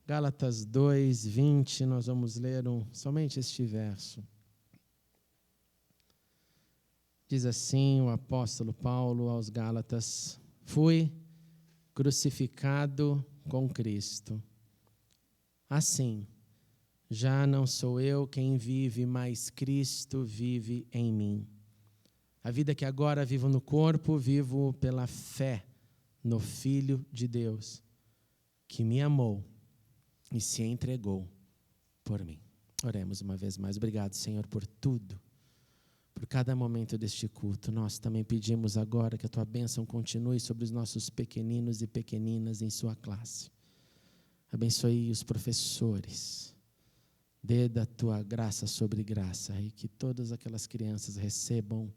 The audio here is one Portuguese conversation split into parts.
Gálatas 2, 20, nós vamos ler somente este verso. Diz assim o apóstolo Paulo aos Gálatas: fui crucificado com Cristo. Assim, já não sou eu quem vive, mas Cristo vive em mim. A vida que agora vivo no corpo, vivo pela fé no Filho de Deus, que me amou e se entregou por mim. Oremos uma vez mais. Obrigado, Senhor, por tudo, por cada momento deste culto. Nós também pedimos agora que a Tua bênção continue sobre os nossos pequeninos e pequeninas em sua classe. Abençoe os professores. Dê da Tua graça sobre graça e que todas aquelas crianças recebam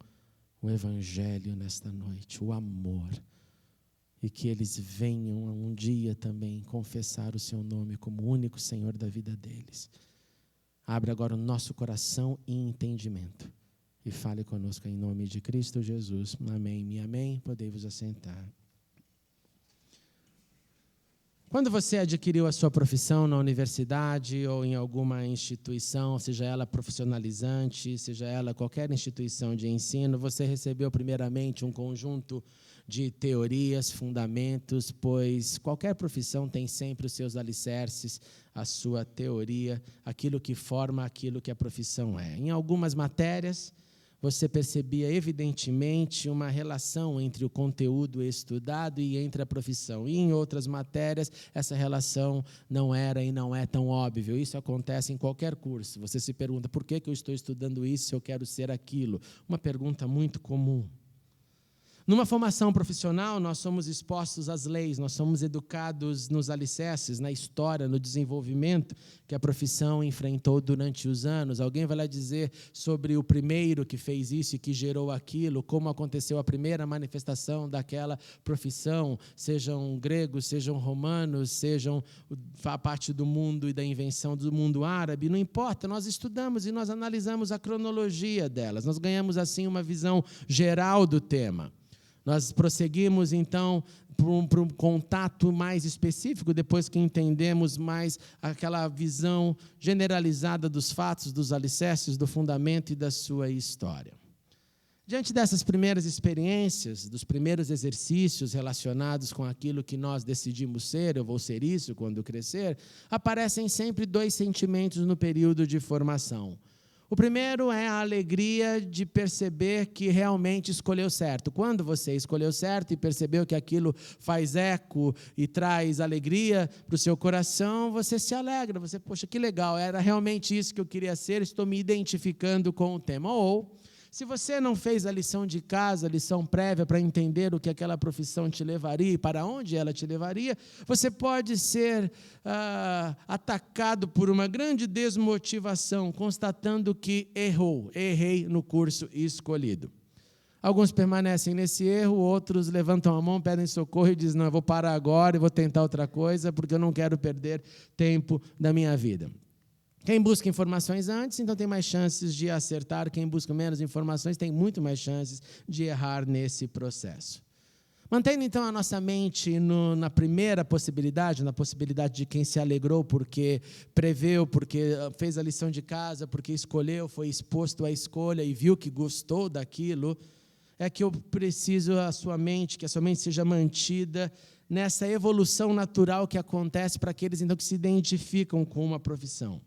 o Evangelho nesta noite, o amor. E que eles venham a um dia também confessar o Seu nome como único Senhor da vida deles. Abre agora o nosso coração e entendimento. E fale conosco em nome de Cristo Jesus. Amém e amém. Podei-vos assentar. Quando você adquiriu a sua profissão na universidade ou em alguma instituição, seja ela profissionalizante, seja ela qualquer instituição de ensino, você recebeu primeiramente um conjunto de teorias, fundamentos, pois qualquer profissão tem sempre os seus alicerces, a sua teoria, aquilo que forma aquilo que a profissão é. Em algumas matérias, você percebia evidentemente uma relação entre o conteúdo estudado e entre a profissão. E em outras matérias, essa relação não era e não é tão óbvia. Isso acontece em qualquer curso. Você se pergunta, por que eu estou estudando isso se eu quero ser aquilo? Uma pergunta muito comum. Numa formação profissional, nós somos expostos às leis, nós somos educados nos alicerces, na história, no desenvolvimento que a profissão enfrentou durante os anos. Alguém vai lá dizer sobre o primeiro que fez isso e que gerou aquilo, como aconteceu a primeira manifestação daquela profissão, sejam gregos, sejam romanos, sejam a parte do mundo e da invenção do mundo árabe, não importa, nós estudamos e nós analisamos a cronologia delas, nós ganhamos assim uma visão geral do tema. Nós prosseguimos, então, para um contato mais específico, depois que entendemos mais aquela visão generalizada dos fatos, dos alicerces, do fundamento e da sua história. Diante dessas primeiras experiências, dos primeiros exercícios relacionados com aquilo que nós decidimos ser, eu vou ser isso quando crescer, aparecem sempre dois sentimentos no período de formação. O primeiro é a alegria de perceber que realmente escolheu certo. Quando você escolheu certo e percebeu que aquilo faz eco e traz alegria para o seu coração, você se alegra. Você, poxa, que legal, era realmente isso que eu queria ser, estou me identificando com o tema. Ou, se você não fez a lição de casa, a lição prévia para entender o que aquela profissão te levaria e para onde ela te levaria, você pode ser atacado por uma grande desmotivação, constatando que errei no curso escolhido. Alguns permanecem nesse erro, outros levantam a mão, pedem socorro e dizem, não, eu vou parar agora e vou tentar outra coisa, porque eu não quero perder tempo da minha vida. Quem busca informações antes, então tem mais chances de acertar. Quem busca menos informações tem muito mais chances de errar nesse processo. Mantendo então a nossa mente na primeira possibilidade, na possibilidade de quem se alegrou porque preveu, porque fez a lição de casa, porque escolheu, foi exposto à escolha e viu que gostou daquilo, é que eu preciso que a sua mente seja mantida nessa evolução natural que acontece para aqueles então que se identificam com uma profissão.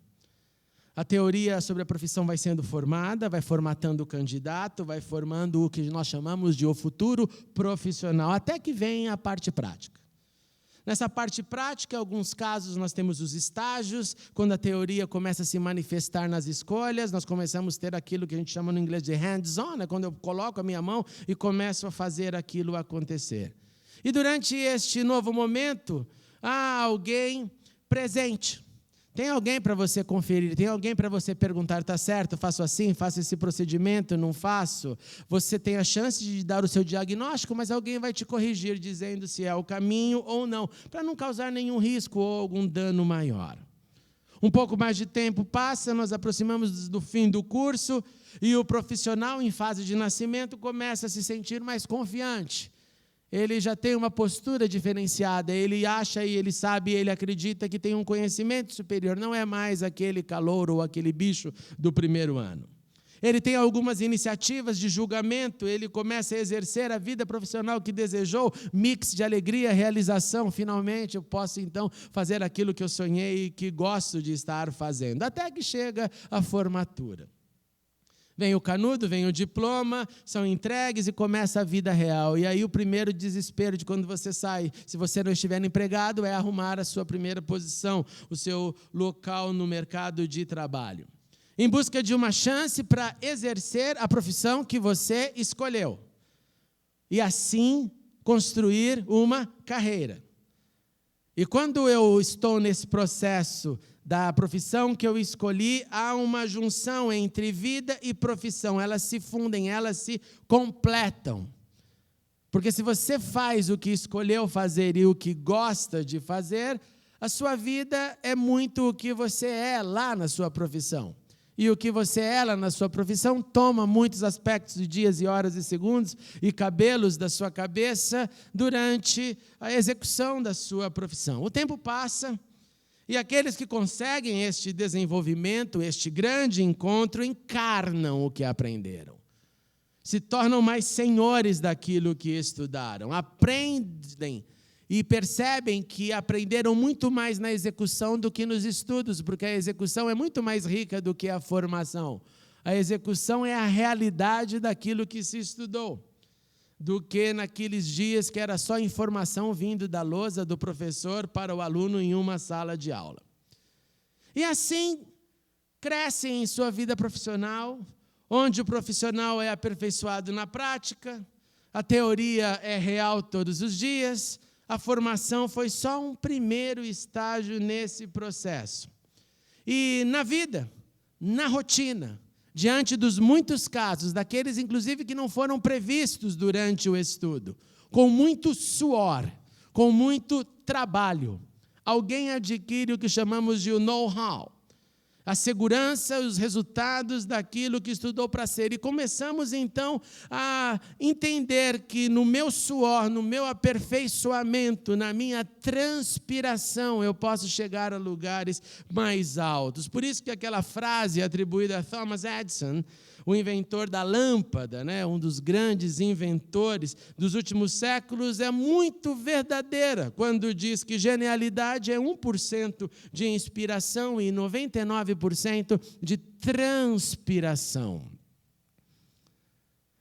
A teoria sobre a profissão vai sendo formada, vai formatando o candidato, vai formando o que nós chamamos de o futuro profissional, até que vem a parte prática. Nessa parte prática, em alguns casos, nós temos os estágios, quando a teoria começa a se manifestar nas escolhas, nós começamos a ter aquilo que a gente chama no inglês de hands-on, quando eu coloco a minha mão e começo a fazer aquilo acontecer. E durante este novo momento, há alguém presente. Tem alguém para você conferir, tem alguém para você perguntar, está certo, faço assim, faço esse procedimento, não faço? Você tem a chance de dar o seu diagnóstico, mas alguém vai te corrigir, dizendo se é o caminho ou não, para não causar nenhum risco ou algum dano maior. Um pouco mais de tempo passa, nós aproximamos do fim do curso e o profissional em fase de nascimento começa a se sentir mais confiante. Ele já tem uma postura diferenciada, ele acha e ele sabe, ele acredita que tem um conhecimento superior, não é mais aquele calouro ou aquele bicho do primeiro ano. Ele tem algumas iniciativas de julgamento, ele começa a exercer a vida profissional que desejou, mix de alegria, realização, finalmente eu posso então fazer aquilo que eu sonhei e que gosto de estar fazendo, até que chega a formatura. Vem o canudo, vem o diploma, são entregues e começa a vida real. E aí o primeiro desespero de quando você sai, se você não estiver empregado, é arrumar a sua primeira posição, o seu local no mercado de trabalho. Em busca de uma chance para exercer a profissão que você escolheu. E assim construir uma carreira. E quando eu estou nesse processo da profissão que eu escolhi, há uma junção entre vida e profissão. Elas se fundem, elas se completam. Porque se você faz o que escolheu fazer e o que gosta de fazer, a sua vida é muito o que você é lá na sua profissão. E o que você é lá na sua profissão toma muitos aspectos de dias e horas e segundos e cabelos da sua cabeça durante a execução da sua profissão. O tempo passa e aqueles que conseguem este desenvolvimento, este grande encontro, encarnam o que aprenderam. Se tornam mais senhores daquilo que estudaram, aprendem e percebem que aprenderam muito mais na execução do que nos estudos, porque a execução é muito mais rica do que a formação. A execução é a realidade daquilo que se estudou, do que naqueles dias que era só informação vindo da lousa do professor para o aluno em uma sala de aula. E assim, crescem em sua vida profissional, onde o profissional é aperfeiçoado na prática, a teoria é real todos os dias. A formação foi só um primeiro estágio nesse processo. E na vida, na rotina, diante dos muitos casos, daqueles inclusive que não foram previstos durante o estudo, com muito suor, com muito trabalho, alguém adquire o que chamamos de know-how, a segurança, os resultados daquilo que estudou para ser. E começamos, então, a entender que no meu suor, no meu aperfeiçoamento, na minha transpiração, eu posso chegar a lugares mais altos. Por isso que aquela frase atribuída a Thomas Edison, o inventor da lâmpada, né, um dos grandes inventores dos últimos séculos, é muito verdadeira, quando diz que genialidade é 1% de inspiração e 99% de transpiração.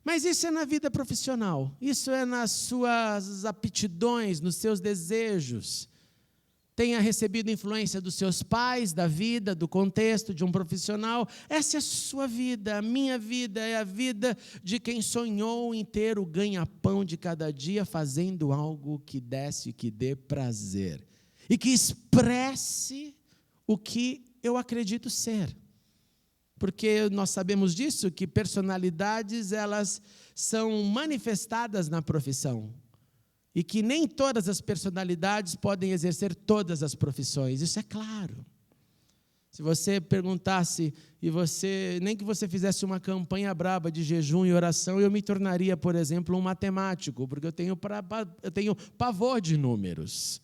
Mas isso é na vida profissional, isso é nas suas aptidões, nos seus desejos. Tenha recebido influência dos seus pais, da vida, do contexto de um profissional. Essa é a sua vida, a minha vida é a vida de quem sonhou em ter o ganha-pão de cada dia, fazendo algo que desse e que dê prazer. E que expresse o que eu acredito ser. Porque nós sabemos disso, que personalidades, elas são manifestadas na profissão. E que nem todas as personalidades podem exercer todas as profissões, isso é claro. Se você perguntasse, nem que você fizesse uma campanha braba de jejum e oração, eu me tornaria, por exemplo, um matemático, porque eu tenho pavor de números.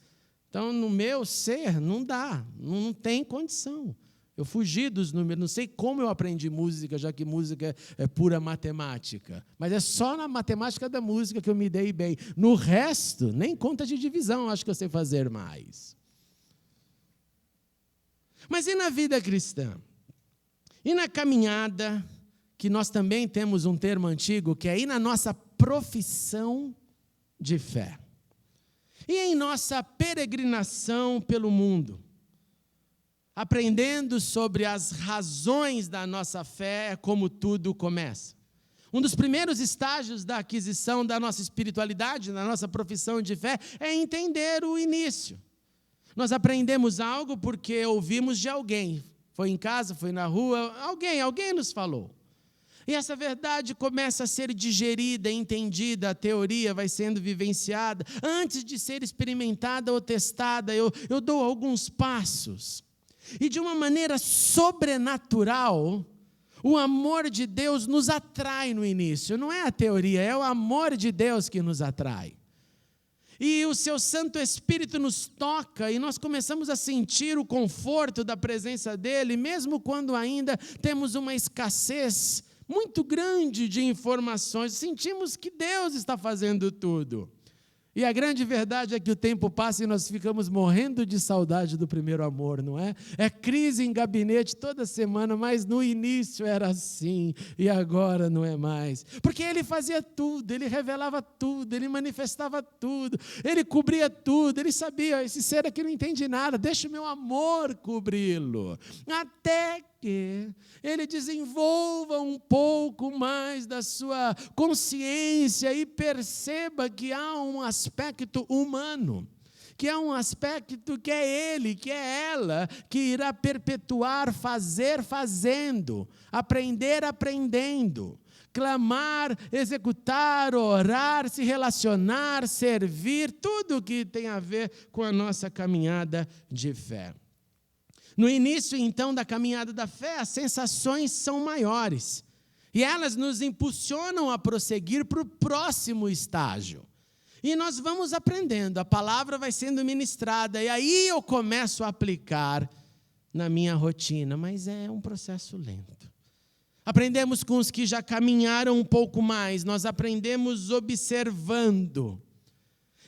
Então, no meu ser, não dá, não tem condição. Eu fugi dos números, não sei como eu aprendi música, já que música é pura matemática. Mas é só na matemática da música que eu me dei bem. No resto, nem conta de divisão acho que eu sei fazer mais. Mas e na vida cristã? E na caminhada, que nós também temos um termo antigo, que é ir na nossa profissão de fé. E em nossa peregrinação pelo mundo. Aprendendo sobre as razões da nossa fé, como tudo começa. Um dos primeiros estágios da aquisição da nossa espiritualidade, da nossa profissão de fé, é entender o início. Nós aprendemos algo porque ouvimos de alguém. Foi em casa, foi na rua, alguém nos falou. E essa verdade começa a ser digerida, entendida, a teoria vai sendo vivenciada. Antes de ser experimentada ou testada, eu dou alguns passos. E de uma maneira sobrenatural, o amor de Deus nos atrai no início. Não é a teoria, é o amor de Deus que nos atrai. e o seu Santo Espírito nos toca, e nós começamos a sentir o conforto da presença dele, mesmo quando ainda temos uma escassez muito grande de informações, sentimos que Deus está fazendo tudo. E a grande verdade é que o tempo passa e nós ficamos morrendo de saudade do primeiro amor, não é? É crise em gabinete toda semana, mas no início era assim, e agora não é mais. Porque ele fazia tudo, ele revelava tudo, ele manifestava tudo, ele cobria tudo, ele sabia, esse ser aqui não entende nada, deixa o meu amor cobri-lo. Até que ele desenvolva um pouco mais da sua consciência e perceba que há um aspecto humano, que há um aspecto que é ele, que é ela, que irá perpetuar, fazer fazendo, aprender aprendendo, clamar, executar, orar, se relacionar, servir, tudo que tem a ver com a nossa caminhada de fé. No início, então, da caminhada da fé, as sensações são maiores. E elas nos impulsionam a prosseguir para o próximo estágio. E nós vamos aprendendo, a palavra vai sendo ministrada, e aí eu começo a aplicar na minha rotina, mas é um processo lento. Aprendemos com os que já caminharam um pouco mais, nós aprendemos observando.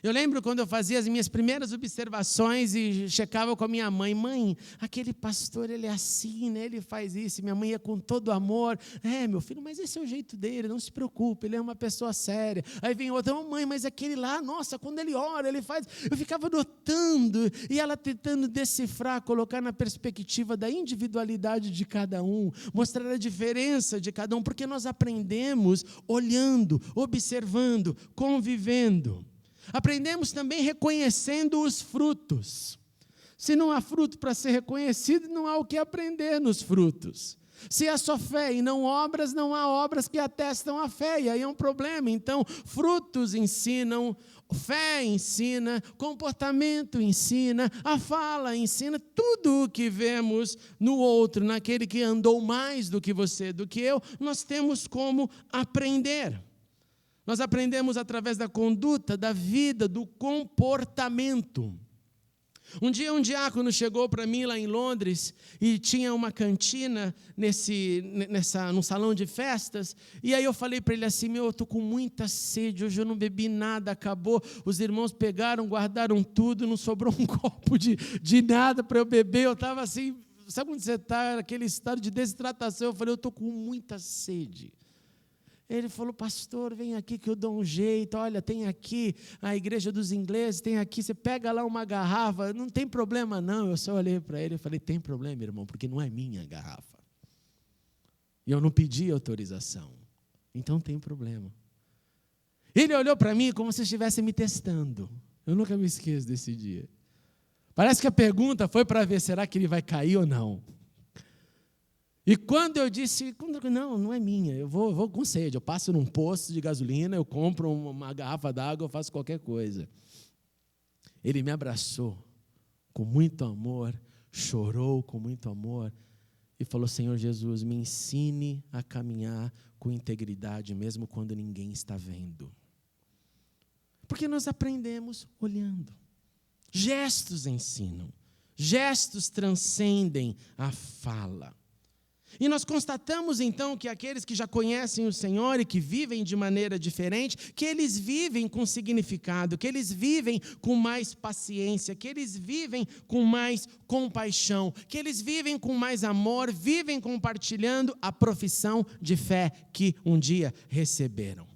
Eu lembro quando eu fazia as minhas primeiras observações e checava com a minha mãe. Mãe, aquele pastor, ele é assim, né? Ele faz isso. E minha mãe ia com todo amor. Meu filho, mas esse é o jeito dele, não se preocupe, ele é uma pessoa séria. Aí vem outra, mãe, mas aquele lá, nossa, quando ele ora, ele faz... Eu ficava notando, e ela tentando decifrar, colocar na perspectiva da individualidade de cada um, mostrar a diferença de cada um, porque nós aprendemos olhando, observando, convivendo. Aprendemos também reconhecendo os frutos. Se não há fruto para ser reconhecido, não há o que aprender nos frutos. Se há só fé e não obras, não há obras que atestam a fé, e aí é um problema. Então, frutos ensinam, fé ensina, comportamento ensina, a fala ensina, tudo o que vemos no outro, naquele que andou mais do que você, do que eu, nós temos como aprender. Nós aprendemos através da conduta, da vida, do comportamento. Um dia um diácono chegou para mim lá em Londres e tinha uma cantina num salão de festas, e aí eu falei para ele assim, eu estou com muita sede, hoje eu não bebi nada, acabou, os irmãos pegaram, guardaram tudo, não sobrou um copo de nada para eu beber, eu estava assim, sabe quando você está naquele estado de desidratação? Eu falei, eu estou com muita sede. Ele falou, pastor, vem aqui que eu dou um jeito, olha, tem aqui a igreja dos ingleses, tem aqui, você pega lá uma garrafa, não tem problema não. Eu só olhei para ele e falei, tem problema, irmão, porque não é minha garrafa. E eu não pedi autorização, então tem problema. Ele olhou para mim como se estivesse me testando. Eu nunca me esqueço desse dia. Parece que a pergunta foi para ver, será que ele vai cair ou não? E quando eu disse, não é minha, eu vou com sede, eu passo num posto de gasolina, eu compro uma garrafa d'água, eu faço qualquer coisa. Ele me abraçou com muito amor, chorou com muito amor e falou, Senhor Jesus, me ensine a caminhar com integridade, mesmo quando ninguém está vendo. Porque nós aprendemos olhando. Gestos ensinam, gestos transcendem a fala. E nós constatamos então que aqueles que já conhecem o Senhor e que vivem de maneira diferente, que eles vivem com significado, que eles vivem com mais paciência, que eles vivem com mais compaixão, que eles vivem com mais amor, vivem compartilhando a profissão de fé que um dia receberam.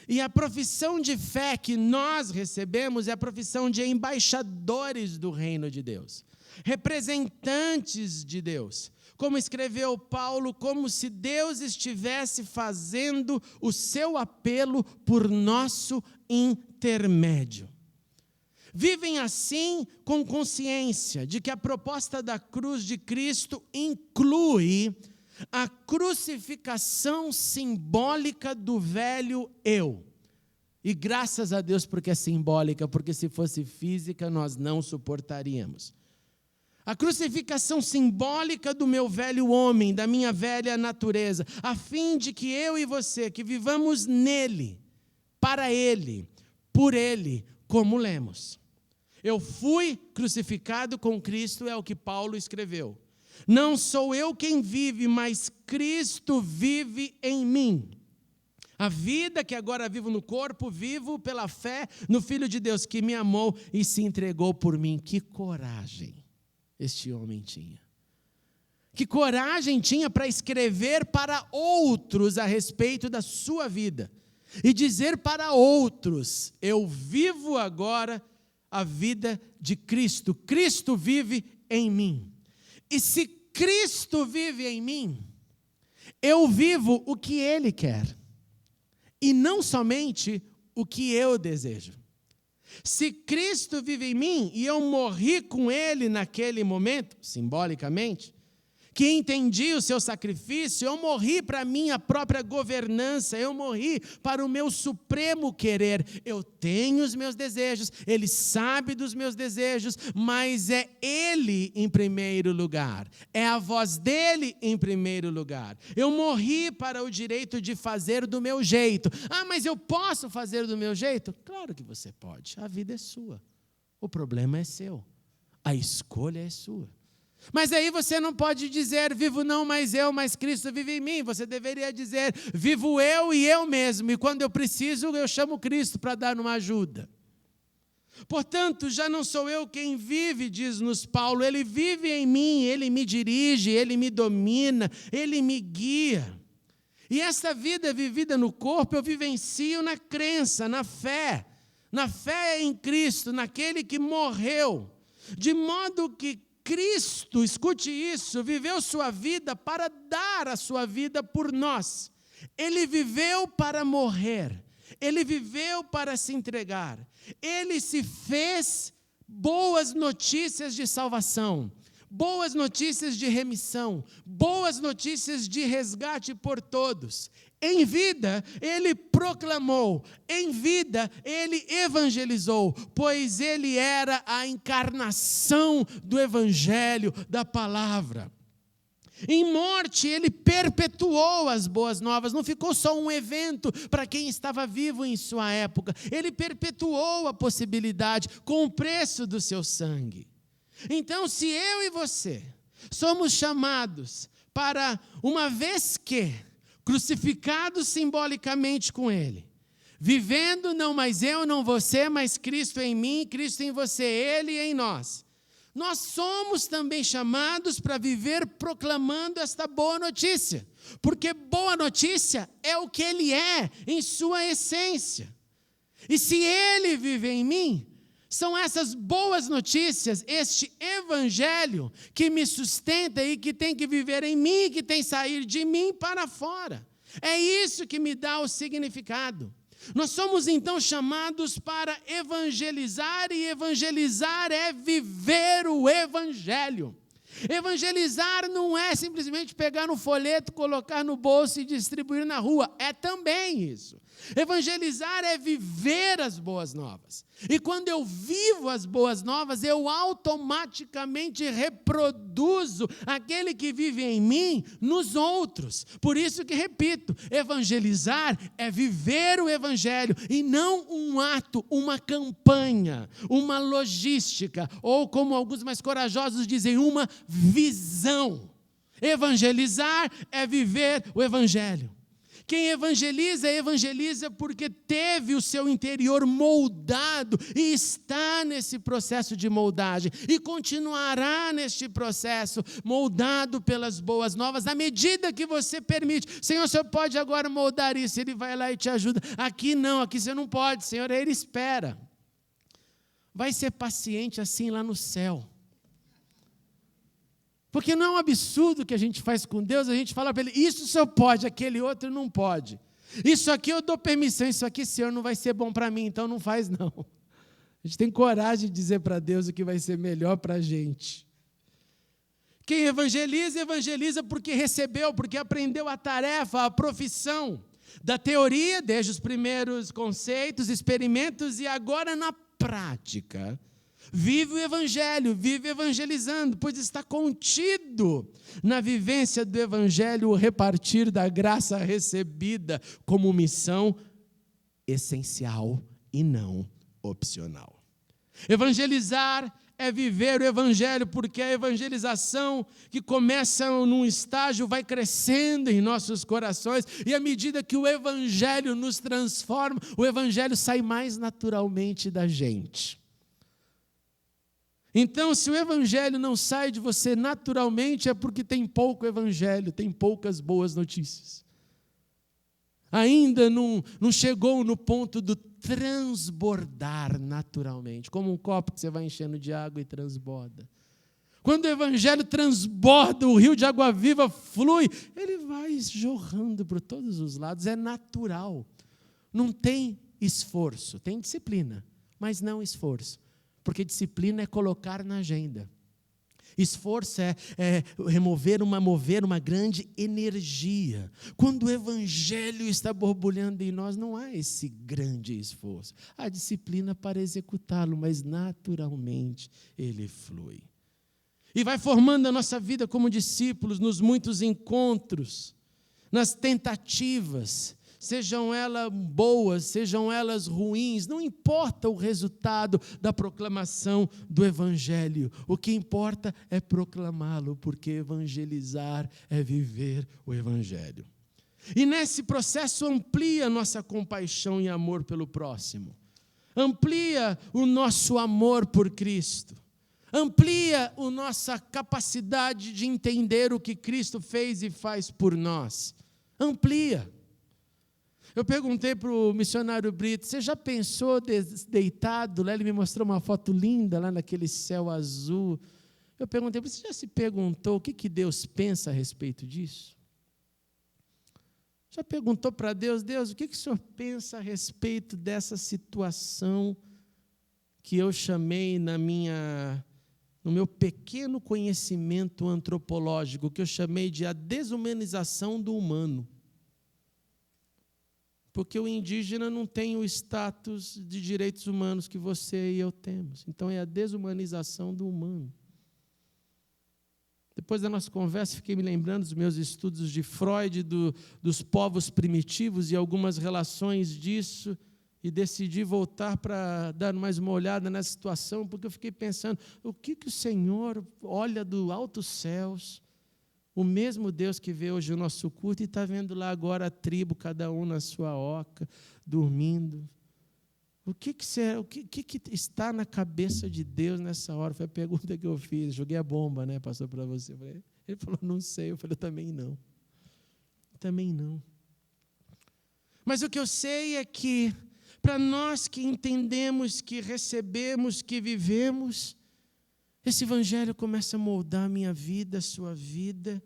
E a profissão de fé que nós recebemos é a profissão de embaixadores do reino de Deus, representantes de Deus. Como escreveu Paulo, como se Deus estivesse fazendo o seu apelo por nosso intermédio. Vivem assim com consciência de que a proposta da cruz de Cristo inclui a crucificação simbólica do velho eu. E graças a Deus porque é simbólica, porque se fosse física nós não suportaríamos. A crucificação simbólica do meu velho homem, da minha velha natureza, a fim de que eu e você, que vivamos nele, para ele, por ele, como lemos. Eu fui crucificado com Cristo, é o que Paulo escreveu. Não sou eu quem vive, mas Cristo vive em mim. A vida que agora vivo no corpo, vivo pela fé no Filho de Deus, que me amou e se entregou por mim. Que coragem este homem tinha. Que coragem tinha para escrever para outros a respeito da sua vida. E dizer para outros, eu vivo agora a vida de Cristo. Cristo vive em mim. E se Cristo vive em mim, eu vivo o que Ele quer. E não somente o que eu desejo. Se Cristo vive em mim e eu morri com Ele naquele momento, simbolicamente, que entendi o seu sacrifício, eu morri para a minha própria governança, eu morri para o meu supremo querer. Eu tenho os meus desejos, Ele sabe dos meus desejos, mas é Ele em primeiro lugar, é a voz dEle em primeiro lugar. Eu morri para o direito de fazer do meu jeito. Ah, mas eu posso fazer do meu jeito? Claro que você pode, a vida é sua, o problema é seu, a escolha é sua. Mas aí você não pode dizer, vivo não mais eu, mas Cristo vive em mim. Você deveria dizer, vivo eu e eu mesmo. E quando eu preciso, eu chamo Cristo para dar uma ajuda. Portanto, já não sou eu quem vive, diz-nos Paulo. Ele vive em mim, Ele me dirige, Ele me domina, Ele me guia. E essa vida vivida no corpo, eu vivencio na crença, na fé em Cristo, naquele que morreu. De modo que Cristo, escute isso, viveu sua vida para dar a sua vida por nós. Ele viveu para morrer. Ele viveu para se entregar. Ele se fez boas notícias de salvação, boas notícias de remissão, boas notícias de resgate por todos. Em vida, ele proclamou, em vida, ele evangelizou, pois ele era a encarnação do evangelho, da palavra. Em morte, ele perpetuou as boas novas, não ficou só um evento para quem estava vivo em sua época, ele perpetuou a possibilidade com o preço do seu sangue. Então, se eu e você somos chamados para, uma vez que crucificados simbolicamente com Ele, vivendo não mais eu, não você, mas Cristo em mim, Cristo em você, Ele em nós. Nós somos também chamados para viver proclamando esta boa notícia, porque boa notícia é o que Ele é em sua essência. E se Ele vive em mim, são essas boas notícias, este evangelho que me sustenta e que tem que viver em mim, que tem que sair de mim para fora. É isso que me dá o significado. Nós somos então chamados para evangelizar, e evangelizar é viver o evangelho. Evangelizar não é simplesmente pegar um folheto, colocar no bolso e distribuir na rua, é também isso. Evangelizar é viver as boas novas. E quando eu vivo as boas novas, eu automaticamente reproduzo aquele que vive em mim nos outros. Por isso que repito, evangelizar é viver o evangelho e não um ato, uma campanha, uma logística, ou como alguns mais corajosos dizem, uma visão. Evangelizar é viver o evangelho. Quem evangeliza, evangeliza porque teve o seu interior moldado e está nesse processo de moldagem e continuará neste processo moldado pelas boas novas à medida que você permite. Senhor, o Senhor pode agora moldar isso, Ele vai lá e te ajuda. Aqui não, aqui você não pode, Senhor, Ele espera. Vai ser paciente assim lá no céu. Porque não é um absurdo que a gente faz com Deus, a gente fala para Ele, isso o Senhor pode, aquele outro não pode. Isso aqui eu dou permissão, isso aqui, Senhor, não vai ser bom para mim, então não faz não. A gente tem coragem de dizer para Deus o que vai ser melhor para a gente. Quem evangeliza, evangeliza porque recebeu, porque aprendeu a tarefa, a profissão da teoria, desde os primeiros conceitos, experimentos, e agora na prática. Vive o evangelho, vive evangelizando, pois está contido na vivência do evangelho o repartir da graça recebida como missão essencial e não opcional. Evangelizar é viver o evangelho, porque a evangelização que começa num estágio vai crescendo em nossos corações, e à medida que o evangelho nos transforma, o evangelho sai mais naturalmente da gente. Então, se o evangelho não sai de você naturalmente, é porque tem pouco evangelho, tem poucas boas notícias. Ainda não chegou no ponto do transbordar naturalmente, como um copo que você vai enchendo de água e transborda. Quando o evangelho transborda, o rio de água viva flui, ele vai jorrando por todos os lados, é natural. Não tem esforço, tem disciplina, mas não esforço, porque disciplina é colocar na agenda. Esforço é mover uma grande energia. Quando o evangelho está borbulhando em nós, não há esse grande esforço. Há disciplina para executá-lo, mas naturalmente ele flui. E vai formando a nossa vida como discípulos nos muitos encontros, nas tentativas, sejam elas boas, sejam elas ruins, não importa o resultado da proclamação do evangelho, o que importa é proclamá-lo, porque evangelizar é viver o evangelho. E nesse processo amplia a nossa compaixão e amor pelo próximo, amplia o nosso amor por Cristo, amplia a nossa capacidade de entender o que Cristo fez e faz por nós, amplia. Eu perguntei para o missionário Brito, você já pensou deitado lá? Ele me mostrou uma foto linda lá naquele céu azul. Eu perguntei, você já se perguntou o que Deus pensa a respeito disso? Já perguntou para Deus, Deus, o que o Senhor pensa a respeito dessa situação que eu chamei no meu pequeno conhecimento antropológico, que eu chamei de a desumanização do humano? Porque o indígena não tem o status de direitos humanos que você e eu temos. Então, é a desumanização do humano. Depois da nossa conversa, fiquei me lembrando dos meus estudos de Freud, dos povos primitivos e algumas relações disso, e decidi voltar para dar mais uma olhada nessa situação, porque eu fiquei pensando, o que o Senhor olha do altos céus, o mesmo Deus que vê hoje o nosso culto e está vendo lá agora a tribo, cada um na sua oca, dormindo. O que está na cabeça de Deus nessa hora? Foi a pergunta que eu fiz. Joguei a bomba, né, pastor, para você. Ele falou, não sei. Eu falei, eu também não. Também não. Mas o que eu sei é que, para nós que entendemos, que recebemos, que vivemos, esse evangelho começa a moldar a minha vida, a sua vida,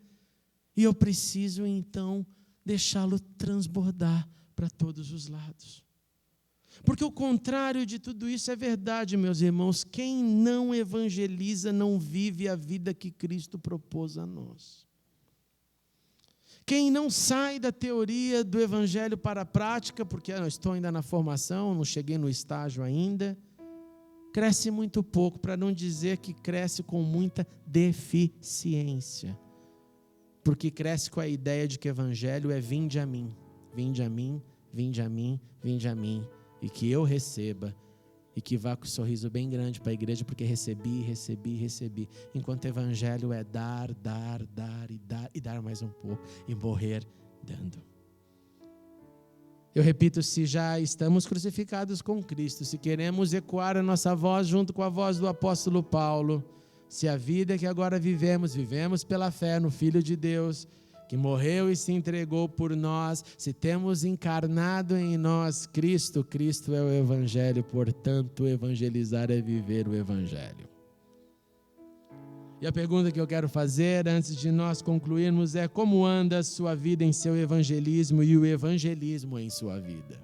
e eu preciso, então, deixá-lo transbordar para todos os lados. Porque o contrário de tudo isso é verdade, meus irmãos. Quem não evangeliza não vive a vida que Cristo propôs a nós. Quem não sai da teoria do evangelho para a prática, porque eu estou ainda na formação, não cheguei no estágio ainda, cresce muito pouco, para não dizer que cresce com muita deficiência. Porque cresce com a ideia de que o evangelho é vinde a mim, vinde a mim, vinde a mim, vinde a mim, e que eu receba, e que vá com um sorriso bem grande para a igreja, porque recebi. Enquanto o evangelho é dar e dar mais um pouco, e morrer dando. Eu repito, se já estamos crucificados com Cristo, se queremos ecoar a nossa voz junto com a voz do apóstolo Paulo, se a vida que agora vivemos pela fé no Filho de Deus, que morreu e se entregou por nós, se temos encarnado em nós Cristo, Cristo é o Evangelho, portanto, evangelizar é viver o Evangelho. E a pergunta que eu quero fazer antes de nós concluirmos é: como anda a sua vida em seu evangelismo e o evangelismo em sua vida?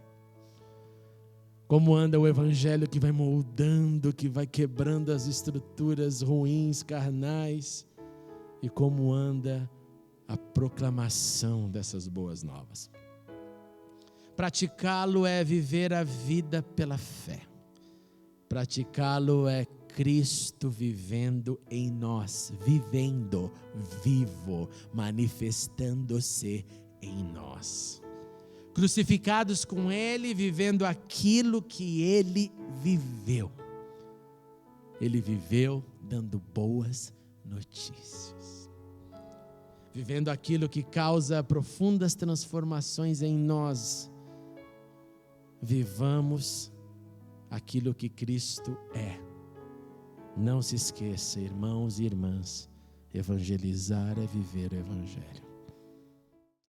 Como anda o evangelho que vai moldando, que vai quebrando as estruturas ruins, carnais? E como anda a proclamação dessas boas novas? Praticá-lo é viver a vida pela fé. Praticá-lo é Cristo vivendo em nós, vivendo, vivo, manifestando-se em nós. crucificados com Ele, vivendo aquilo que Ele viveu. Ele viveu dando boas notícias, vivendo aquilo que causa profundas transformações em nós. Vivamos aquilo que Cristo é. Não se esqueça, irmãos e irmãs, evangelizar é viver o Evangelho.